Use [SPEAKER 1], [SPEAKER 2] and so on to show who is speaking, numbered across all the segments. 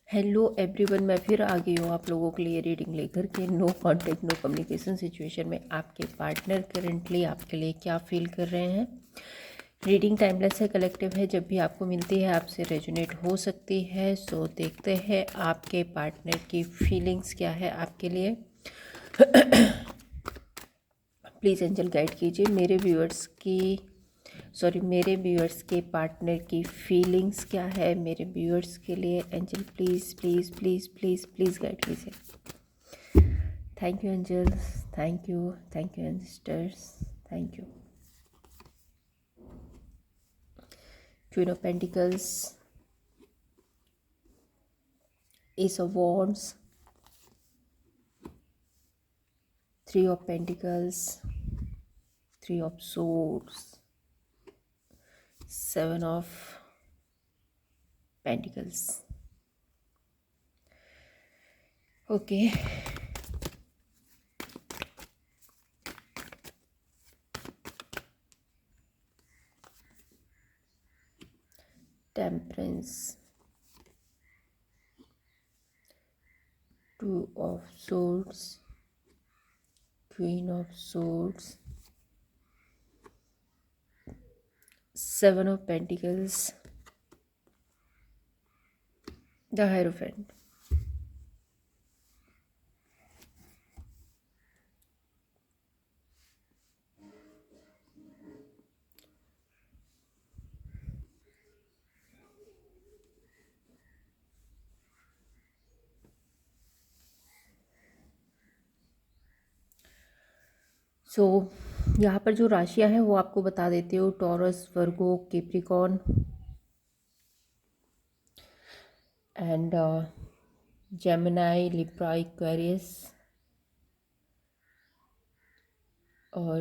[SPEAKER 1] Hello everyone, मैं फिर आ गई हूँ आप लोगों के लिए रीडिंग लेकर के। No contact no communication situation में आपके पार्टनर करंटली आपके लिए क्या फील कर रहे हैं। रीडिंग टाइमलेस है, कलेक्टिव है, जब भी आपको मिलती है आपसे रेजोनेट हो सकती है। सो देखते हैं आपके पार्टनर की फीलिंग्स क्या है आपके लिए। प्लीज़ एंजल गाइड कीजिए मेरे व्यूअर्स के पार्टनर की फीलिंग्स क्या है मेरे व्यूअर्स के लिए। Angel please please please please please guide कीजिए। Thank you angels, thank you ancestors, thank you. Queen of pentacles, ace of wands, three of pentacles, three of swords, seven of pentacles. Okay, temperance, two of swords, queen of swords, seven of pentacles, the hierophant। So यहाँ पर जो राशियाँ हैं वो आपको बता देती हूँ। Taurus, Virgo, Capricorn and Gemini, Libra, Aquarius और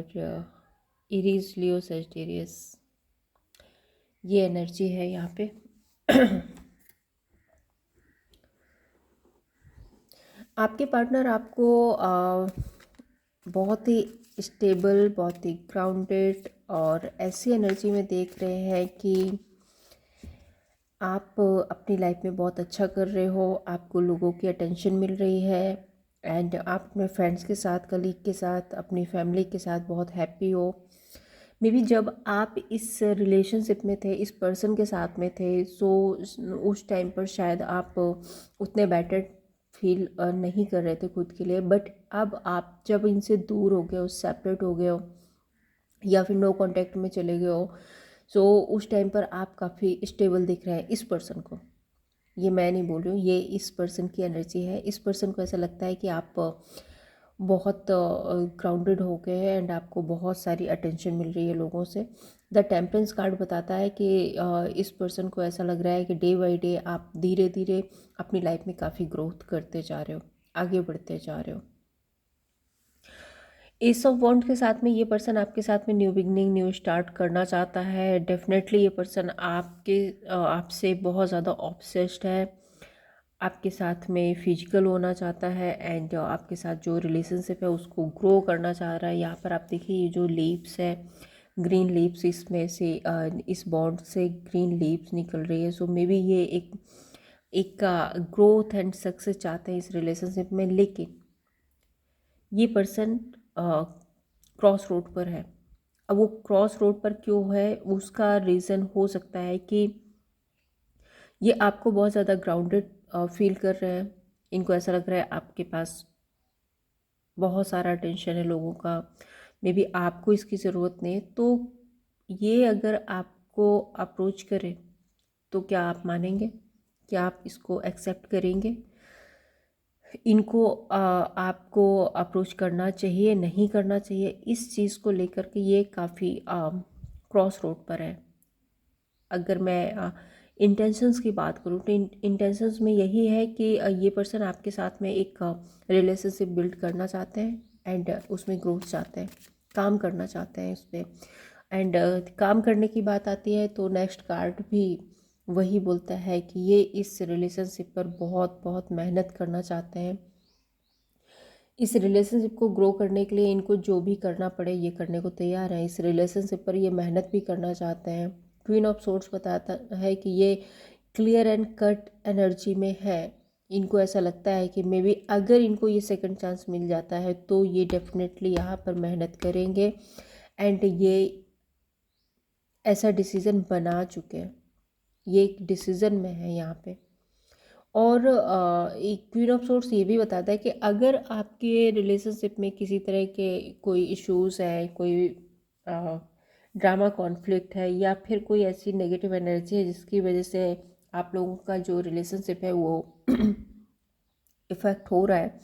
[SPEAKER 1] इरीज, लियो, सजिटेरियस। ये एनर्जी है यहाँ पे। आपके पार्टनर आपको बहुत ही स्टेबल, बहुत ही ग्राउंडेड और ऐसी एनर्जी में देख रहे हैं कि आप अपनी लाइफ में बहुत अच्छा कर रहे हो, आपको लोगों की अटेंशन मिल रही है एंड आप अपने फ्रेंड्स के साथ, कलीग के साथ, अपनी फैमिली के साथ बहुत हैप्पी हो। मे बी जब आप इस रिलेशनशिप में थे, इस पर्सन के साथ में थे, सो उस टाइम पर शायद आप उतने बेटर फील नहीं कर रहे थे खुद के लिए। बट अब आप जब इनसे दूर हो गए हो, सेपरेट हो गए हो या फिर नो कांटेक्ट में चले गए हो, सो उस टाइम पर आप काफ़ी स्टेबल दिख रहे हैं इस पर्सन को। ये मैं नहीं बोल रही हूँ, ये इस पर्सन की एनर्जी है। इस पर्सन को ऐसा लगता है कि आप बहुत ग्राउंडेड हो गए हैं एंड आपको बहुत सारी अटेंशन मिल रही है लोगों से। द टेम्परेंस कार्ड बताता है कि इस पर्सन को ऐसा लग रहा है कि डे बाई डे आप धीरे धीरे अपनी लाइफ में काफ़ी ग्रोथ करते जा रहे हो, आगे बढ़ते जा रहे हो। एस ऑफ वॉन्ड के साथ में ये पर्सन आपके साथ में न्यू बिगनिंग, न्यू स्टार्ट करना चाहता है। डेफिनेटली ये पर्सन आपसे बहुत ज़्यादा ऑब्सेस्ड है, आपके साथ में फिजिकल होना चाहता है एंड आपके साथ जो रिलेशनशिप है उसको ग्रो करना चाह रहा है। यहाँ पर आप देखिए ये जो लीव्स है, ग्रीन लीव्स, इसमें से इस बॉन्ड से ग्रीन लीव्स निकल रही है। सो मे बी ये एक ग्रोथ एंड सक्सेस चाहते हैं इस रिलेशनशिप में। लेकिन ये पर्सन क्रॉस रोड पर है। अब वो क्रॉस रोड पर क्यों है, उसका रीज़न हो सकता है कि ये आपको बहुत ज़्यादा ग्राउंडेड फील कर रहे हैं। इनको ऐसा लग रहा है आपके पास बहुत सारा टेंशन है लोगों का, मे बी आपको इसकी ज़रूरत नहीं है। तो ये अगर आपको अप्रोच करे तो क्या आप मानेंगे? क्या आप इसको एक्सेप्ट करेंगे? इनको आपको अप्रोच करना चाहिए, नहीं करना चाहिए, इस चीज़ को लेकर के ये काफ़ी क्रॉस रोड पर है। अगर मैं इंटेंशंस की बात करूँ तो इंटेंशंस में यही है कि ये पर्सन आपके साथ में एक रिलेशनशिप बिल्ड करना चाहते हैं एंड उसमें ग्रोथ चाहते हैं, काम करना चाहते हैं उस पर। एंड काम करने की बात आती है तो नेक्स्ट कार्ड भी वही बोलता है कि ये इस रिलेशनशिप पर बहुत बहुत मेहनत करना चाहते हैं। इस रिलेशनशिप को ग्रो करने के लिए इनको जो भी करना पड़े ये करने को तैयार हैं। इस रिलेशनशिप पर ये मेहनत भी करना चाहते हैं। क्वीन ऑफ सोर्ड्स बताता है कि ये क्लियर एंड कट एनर्जी में है। इनको ऐसा लगता है कि मे बी अगर इनको ये सेकंड चांस मिल जाता है तो ये डेफिनेटली यहाँ पर मेहनत करेंगे एंड ये ऐसा डिसीज़न बना चुके हैं, ये एक डिसीज़न में है यहाँ पे। और एक क्वीन ऑफ सोर्ड्स ये भी बताता है कि अगर आपके रिलेशनशिप में किसी तरह के कोई इश्यूज़ है, कोई ड्रामा कॉन्फ्लिक्ट है या फिर कोई ऐसी नेगेटिव एनर्जी है जिसकी वजह से आप लोगों का जो रिलेशनशिप है वो इफ़ेक्ट हो रहा है,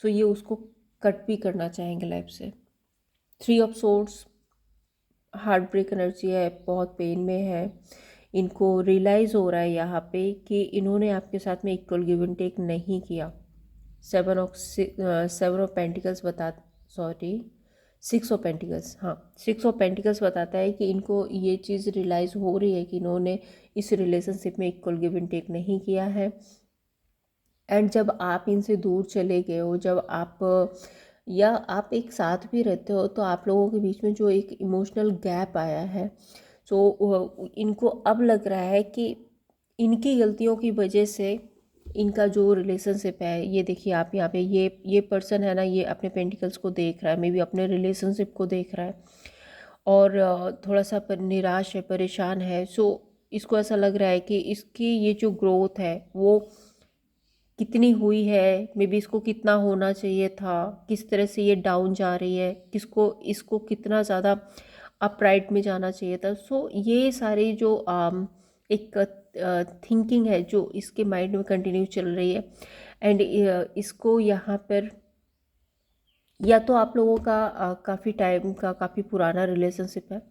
[SPEAKER 1] सो ये उसको कट भी करना चाहेंगे लाइफ से। 3 of swords heartbreak energy है, बहुत पेन में है। इनको रियलाइज़ हो रहा है यहाँ पे कि इन्होंने आपके साथ में इक्वल गिव एंड टेक नहीं किया। 7 ऑफ पेंटिकल्स बता सॉरी 6 ऑफ पेंटिकल्स, हाँ 6 ऑफ पेंटिकल्स बताता है कि इनको ये चीज़ रियलाइज़ हो रही है कि इन्होंने इस रिलेशनशिप में इक्वल गिव एंड टेक नहीं किया है। एंड जब आप इनसे दूर चले गए हो, जब आप या आप एक साथ भी रहते हो, तो आप लोगों के बीच में जो एक इमोशनल गैप आया है, सो इनको अब लग रहा है कि इनकी गलतियों की वजह से इनका जो रिलेशनशिप है, ये देखिए आप यहाँ पे ये पर्सन है ना, ये अपने पेंटिकल्स को देख रहा है, मे बी अपने रिलेशनशिप को देख रहा है और थोड़ा सा निराश है, परेशान है। सो इसको ऐसा लग रहा है कि इसकी ये जो ग्रोथ है वो कितनी हुई है, मे बी इसको कितना होना चाहिए था, किस तरह से ये डाउन जा रही है, इसको कितना ज़्यादा अपराइट में जाना चाहिए था। सो ये सारी जो एक थिंकिंग है जो इसके माइंड में कंटिन्यू चल रही है एंड इसको यहाँ पर या तो आप लोगों का काफ़ी टाइम का काफ़ी पुराना रिलेशनशिप है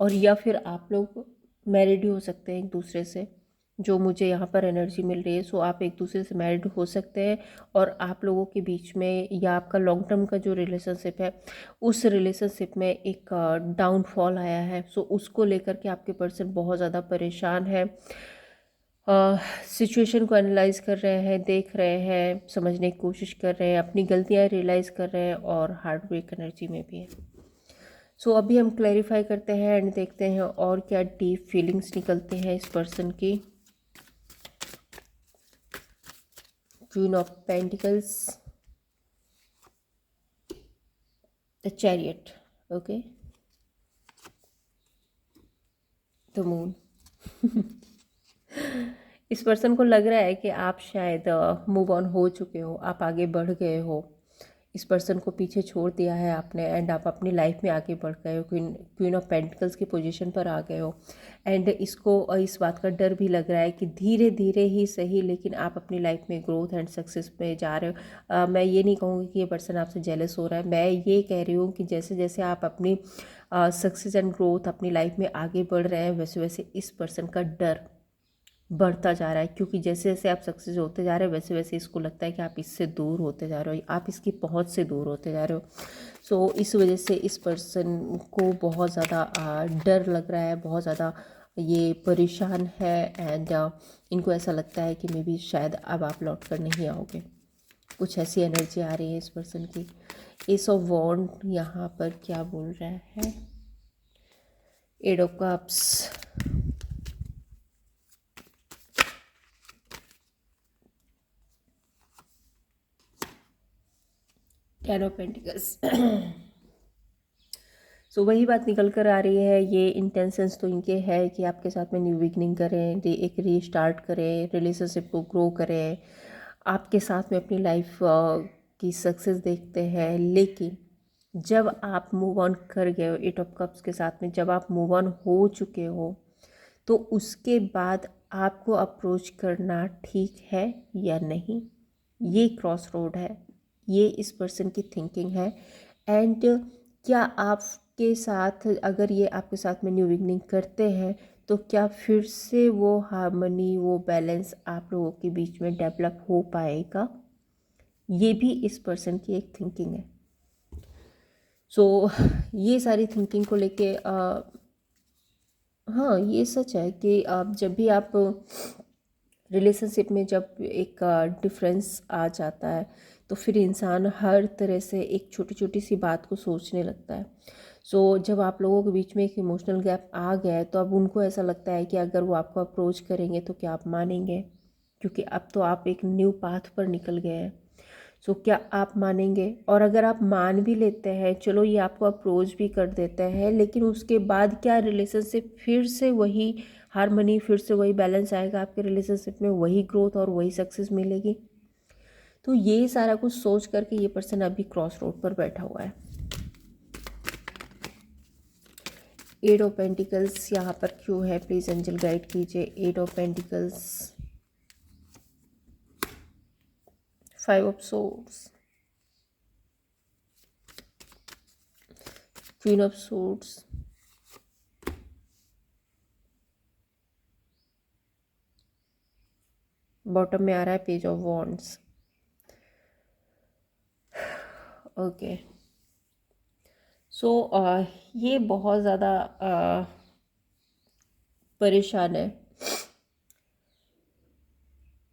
[SPEAKER 1] और या फिर आप लोग मैरिड ही हो सकते हैं एक दूसरे से, जो मुझे यहाँ पर एनर्जी मिल रही है। सो आप एक दूसरे से मैरिड हो सकते हैं और आप लोगों के बीच में या आपका लॉन्ग टर्म का जो रिलेशनशिप है उस रिलेशनशिप में एक डाउनफॉल आया है। सो उसको लेकर के आपके पर्सन बहुत ज़्यादा परेशान है, सिचुएशन को एनालाइज कर रहे हैं, देख रहे हैं, समझने की कोशिश कर रहे हैं, अपनी गलतियां रियलाइज़ कर रहे हैं और हार्ट ब्रेक एनर्जी में भी है। सो अभी हम क्लैरिफाई करते हैं एंड देखते हैं और क्या डीप फीलिंग्स निकलते हैं इस पर्सन की। Queen of pentacles, the chariot, okay, the moon. इस पर्सन को लग रहा है कि आप शायद मूव ऑन हो चुके हो, आप आगे बढ़ गए हो, इस पर्सन को पीछे छोड़ दिया है आपने एंड आप अपनी लाइफ में आगे बढ़ गए हो, क्वीन ऑफ पेंटिकल्स की पोजीशन पर आ गए हो। एंड इसको इस बात का डर भी लग रहा है कि धीरे धीरे ही सही लेकिन आप अपनी लाइफ में ग्रोथ एंड सक्सेस में जा रहे हो। मैं ये नहीं कहूँगी कि ये पर्सन आपसे जेलस हो रहा है, मैं ये कह रही हूँ कि जैसे जैसे आप अपनी सक्सेस एंड ग्रोथ अपनी लाइफ में आगे बढ़ रहे हैं वैसे वैसे इस पर्सन का डर बढ़ता जा रहा है, क्योंकि जैसे जैसे आप सक्सेस होते जा रहे हो वैसे वैसे इसको लगता है कि आप इससे दूर होते जा रहे हो, आप इसकी पहुंच से दूर होते जा रहे हो। सो इस वजह से इस पर्सन को बहुत ज़्यादा डर लग रहा है, बहुत ज़्यादा ये परेशान है एंड इनको ऐसा लगता है कि मे बी शायद अब आप लौट कर नहीं आओगे। कुछ ऐसी एनर्जी आ रही है इस पर्सन की। एस ऑफ वॉन्ड यहाँ पर क्या बोल रहा है, eight of cups, ten of pentacles. So वही बात निकल कर आ रही है, ये इंटेंशंस तो इनके है कि आपके साथ में न्यू बिगनिंग करें, एक रीस्टार्ट करें, रिलेशनशिप को ग्रो करें, आपके साथ में अपनी लाइफ की सक्सेस देखते हैं। लेकिन जब आप मूव ऑन कर गए हो एट ऑफ कप्स के साथ में, जब आप मूव ऑन हो चुके हो तो उसके बाद आपको अप्रोच करना ठीक है या नहीं, ये क्रॉस रोड है, ये इस पर्सन की थिंकिंग है। एंड क्या आपके साथ अगर ये आपके साथ में न्यू बिगनिंग करते हैं तो क्या फिर से वो हार्मनी, वो बैलेंस आप लोगों के बीच में डेवलप हो पाएगा, ये भी इस पर्सन की एक थिंकिंग है। सो ये सारी थिंकिंग को लेके हाँ ये सच है कि आप जब भी आप रिलेशनशिप में जब एक डिफरेंस आ जाता है तो फिर इंसान हर तरह से एक छोटी छोटी सी बात को सोचने लगता है। सो जब आप लोगों के बीच में एक इमोशनल गैप आ गया है तो अब उनको ऐसा लगता है कि अगर वो आपको अप्रोच करेंगे तो क्या आप मानेंगे, क्योंकि अब तो आप एक न्यू पाथ पर निकल गए हैं। सो क्या आप मानेंगे? और अगर आप मान भी लेते हैं, चलो ये आपको अप्रोच भी कर देते हैं, लेकिन उसके बाद क्या रिलेशनशिप फिर से वही हारमनी, फिर से वही बैलेंस आएगा आपके रिलेशनशिप में, वही ग्रोथ और वही सक्सेस मिलेगी? तो ये सारा कुछ सोच करके ये पर्सन अभी क्रॉस रोड पर बैठा हुआ है। एट ऑफ पेंटिकल्स यहाँ पर क्यों है, प्लीज़ एंजल गाइड कीजिए। Eight of pentacles, five of swords, queen of swords, bottom में आ रहा है page of wands. Okay, so ये बहुत ज़्यादा परेशान है।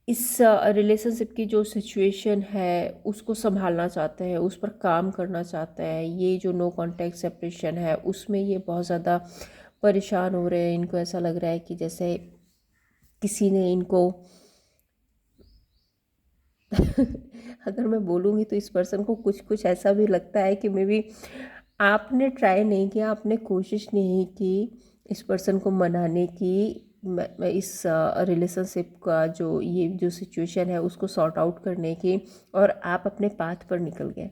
[SPEAKER 1] इस रिलेशनशिप की जो सिचुएशन है उसको संभालना चाहते हैं, उस पर काम करना चाहते हैं। ये जो नो कांटेक्ट सेपरेशन है उसमें ये बहुत ज़्यादा परेशान हो रहे हैं। इनको ऐसा लग रहा है कि जैसे किसी ने इनको अगर मैं बोलूँगी तो इस पर्सन को कुछ कुछ ऐसा भी लगता है कि मे बी आपने ट्राई नहीं किया, आपने कोशिश नहीं की इस पर्सन को मनाने की, मैं इस रिलेशनशिप का जो ये जो सिचुएशन है उसको सॉर्ट आउट करने की, और आप अपने पाथ पर निकल गए।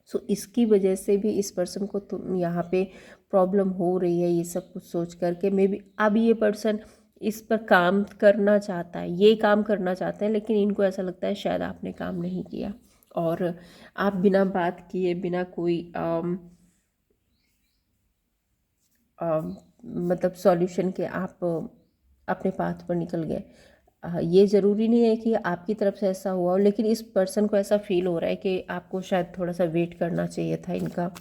[SPEAKER 1] सो इसकी वजह से भी इस पर्सन को तो यहाँ पे प्रॉब्लम हो रही है, ये सब कुछ सोच करके। मे बी अब ये पर्सन इस पर काम करना चाहता है, ये काम करना चाहते हैं, लेकिन इनको ऐसा लगता है शायद आपने काम नहीं किया, और आप बिना बात किए, बिना कोई मतलब सॉल्यूशन के आप अपने पाथ पर निकल गए। ये ज़रूरी नहीं है कि आपकी तरफ से ऐसा हुआ हो, लेकिन इस पर्सन को ऐसा फील हो रहा है कि आपको शायद थोड़ा सा वेट करना चाहिए था इनका,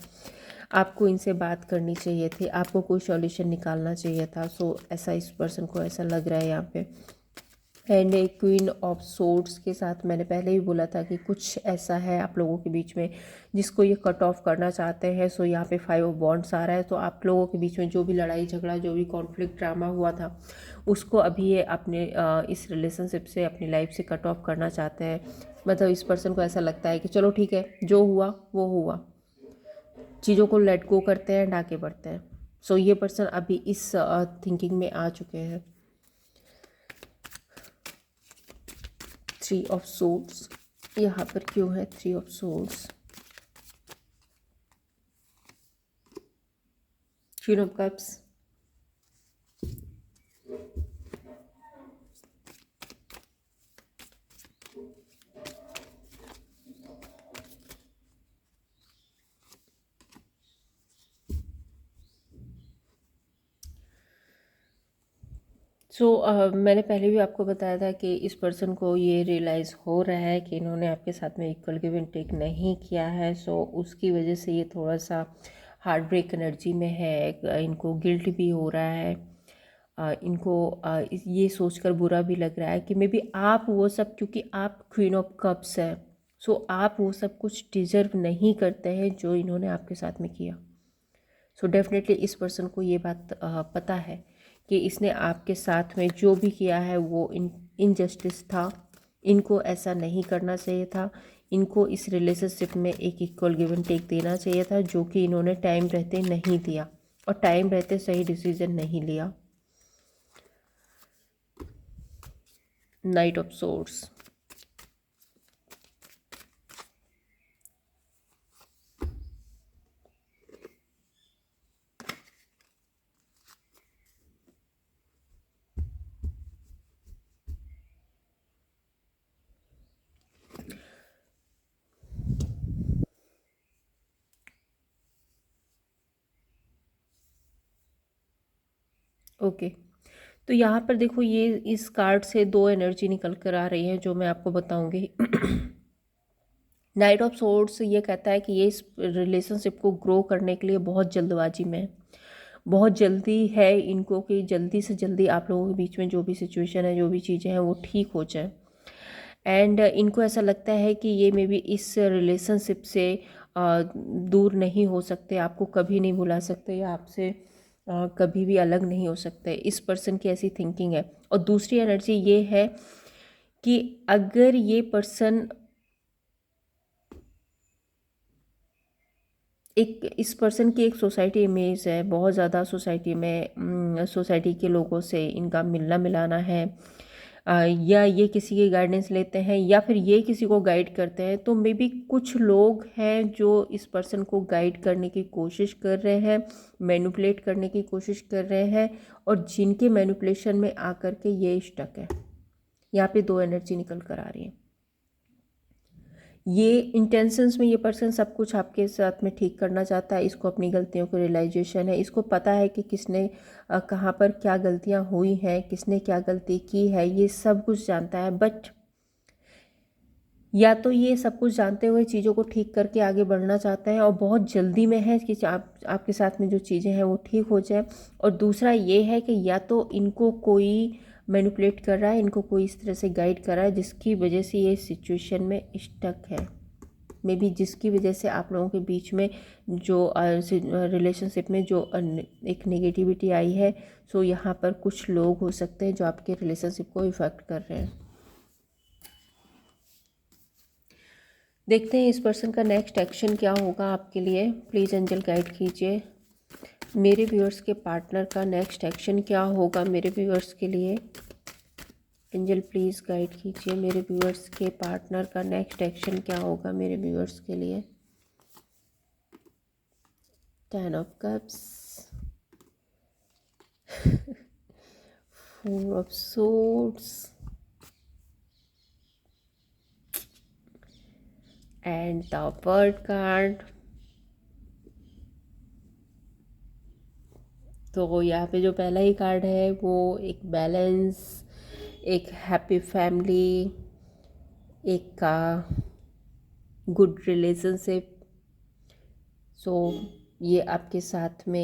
[SPEAKER 1] आपको इनसे बात करनी चाहिए थी, आपको कोई सॉल्यूशन निकालना चाहिए था। सो ऐसा इस पर्सन को ऐसा लग रहा है यहाँ पे। एंड एक क्वीन ऑफ सोर्ड्स के साथ मैंने पहले ही बोला था कि कुछ ऐसा है आप लोगों के बीच में जिसको ये कट ऑफ करना चाहते हैं। सो यहाँ पे फाइव ऑफ बॉन्ड्स आ रहा है, तो आप लोगों के बीच में जो भी लड़ाई झगड़ा, जो भी कॉन्फ्लिक्ट ड्रामा हुआ था, उसको अभी ये अपने इस रिलेशनशिप से, अपनी लाइफ से कट ऑफ करना चाहते हैं। मतलब इस पर्सन को ऐसा लगता है कि चलो ठीक है, जो हुआ वो हुआ, चीज़ों को लेट गो करते हैं एंड आगे बढ़ते हैं। सो ये पर्सन अभी इस थिंकिंग में आ चुके हैं। थ्री ऑफ सोर्ड्स यहाँ पर क्यों है? Three of swords, queen of cups, so मैंने पहले भी आपको बताया था कि इस पर्सन को ये रियलाइज़ हो रहा है कि इन्होंने आपके साथ में इक्वल गिव एंड टेक नहीं किया है। सो उसकी वजह से ये थोड़ा सा हार्ट ब्रेक एनर्जी में है। इनको गिल्ट भी हो रहा है, इनको ये सोचकर बुरा भी लग रहा है कि मे बी आप वो सब, क्योंकि आप क्वीन ऑफ कप्स है, सो आप वो सब कुछ डिजर्व नहीं करते हैं जो इन्होंने आपके साथ में किया। सो डेफिनेटली इस पर्सन को ये बात पता है कि इसने आपके साथ में जो भी किया है वो इनजस्टिस था, इनको ऐसा नहीं करना चाहिए था, इनको इस रिलेशनशिप में एक इक्वल गिव एंड टेक देना चाहिए था, जो कि इन्होंने टाइम रहते नहीं दिया और टाइम रहते सही डिसीजन नहीं लिया। Night of swords, okay. तो यहाँ पर देखो, ये इस कार्ड से दो एनर्जी निकल कर आ रही है जो मैं आपको बताऊंगी। नाइट ऑफ सोर्ड्स ये कहता है कि ये इस रिलेशनशिप को ग्रो करने के लिए बहुत जल्दबाजी में है, बहुत जल्दी है इनको कि जल्दी से जल्दी आप लोगों के बीच में जो भी सिचुएशन है, जो भी चीज़ें हैं वो ठीक हो जाए। एंड इनको ऐसा लगता है कि ये मे बी इस रिलेशनशिप से दूर नहीं हो सकते, आपको कभी नहीं भुला सकते या आपसे कभी भी अलग नहीं हो सकते। इस पर्सन की ऐसी थिंकिंग है। और दूसरी एनर्जी ये है कि अगर ये पर्सन इस पर्सन की एक सोसाइटी इमेज है, बहुत ज़्यादा सोसाइटी में सोसाइटी के लोगों से इनका मिलना मिलाना है, या ये किसी की गाइडेंस लेते हैं या फिर ये किसी को गाइड करते हैं। तो मे बी कुछ लोग हैं जो इस पर्सन को गाइड करने की कोशिश कर रहे हैं, मैनिपुलेट करने की कोशिश कर रहे हैं, और जिनके मैनिपुलेशन में आकर के ये स्टक है। यहाँ पे दो एनर्जी निकल कर आ रही है। ये इंटेंशंस में ये पर्सन सब कुछ आपके साथ में ठीक करना चाहता है। इसको अपनी गलतियों को रियलाइजेशन है, इसको पता है कि किसने कहाँ पर क्या गलतियाँ हुई हैं, किसने क्या गलती की है, ये सब कुछ जानता है। बट या तो ये सब कुछ जानते हुए चीज़ों को ठीक करके आगे बढ़ना चाहते हैं और बहुत जल्दी में है कि आपके साथ में जो चीज़ें हैं वो ठीक हो जाए। और दूसरा ये है कि या तो इनको कोई मैनिपुलेट कर रहा है, इनको कोई इस तरह से गाइड कर रहा है जिसकी वजह से ये सिचुएशन में स्टक है। मे बी जिसकी वजह से आप लोगों के बीच में जो रिलेशनशिप में जो एक नेगेटिविटी आई है, सो यहाँ पर कुछ लोग हो सकते हैं जो आपके रिलेशनशिप को इफ़ेक्ट कर रहे हैं। देखते हैं इस पर्सन का नेक्स्ट एक्शन क्या होगा आपके लिए। प्लीज़ एंजल गाइड कीजिए मेरे व्यूअर्स के पार्टनर का नेक्स्ट एक्शन क्या होगा मेरे व्यूअर्स के लिए। एंजल प्लीज़ गाइड कीजिए मेरे व्यूअर्स के पार्टनर का नेक्स्ट एक्शन क्या होगा मेरे व्यूअर्स के लिए। 10 of cups, 4 of swords and the world card. तो यहाँ पे जो पहला ही कार्ड है वो एक बैलेंस, एक हैप्पी फैमिली, एक का गुड रिलेशनशिप। सो ये आपके साथ में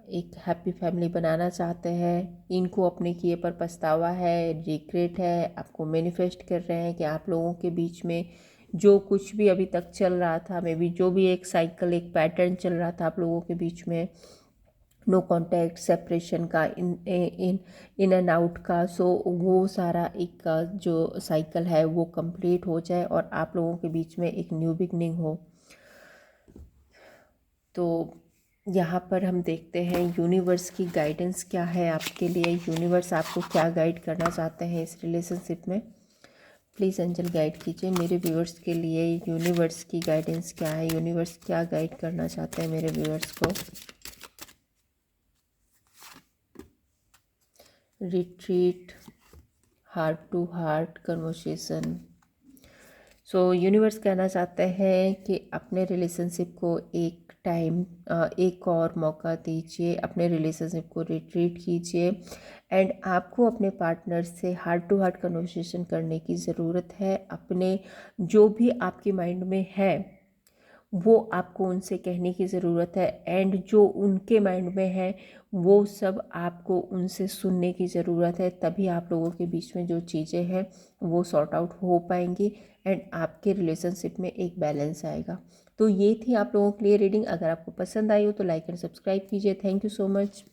[SPEAKER 1] एक हैप्पी फैमिली बनाना चाहते हैं। इनको अपने किए पर पछतावा है, रिग्रेट है, आपको मैनिफेस्ट कर रहे हैं कि आप लोगों के बीच में जो कुछ भी अभी तक चल रहा था, मे बी जो भी एक साइकिल, एक पैटर्न चल रहा था आप लोगों के बीच में, नो कांटेक्ट, सेपरेशन का, इन एंड आउट का, सो वो सारा एक जो साइकिल है वो कंप्लीट हो जाए और आप लोगों के बीच में एक न्यू बिगनिंग हो। तो यहाँ पर हम देखते हैं यूनिवर्स की गाइडेंस क्या है आपके लिए। यूनिवर्स आपको क्या गाइड करना चाहते हैं इस रिलेशनशिप में। प्लीज़ एंजल गाइड कीजिए मेरे व्यूअर्स के लिए यूनिवर्स की गाइडेंस क्या है। यूनिवर्स क्या गाइड करना चाहते हैं मेरे व्यूअर्स को। Retreat, heart to heart conversation. So universe कहना चाहते हैं कि अपने रिलेशनशिप को एक टाइम, एक और मौका दीजिए, अपने रिलेशनशिप को रिट्रीट कीजिए एंड आपको अपने पार्टनर से हार्ट टू हार्ट कन्वर्सेशन करने की ज़रूरत है। अपने जो भी आपके माइंड में है वो आपको उनसे कहने की ज़रूरत है एंड जो उनके माइंड में है वो सब आपको उनसे सुनने की ज़रूरत है। तभी आप लोगों के बीच में जो चीज़ें हैं वो सॉर्ट आउट हो पाएंगी एंड आपके रिलेशनशिप में एक बैलेंस आएगा। तो ये थी आप लोगों के लिए रीडिंग। अगर आपको पसंद आई हो तो लाइक एंड सब्सक्राइब कीजिए। Thank you so much.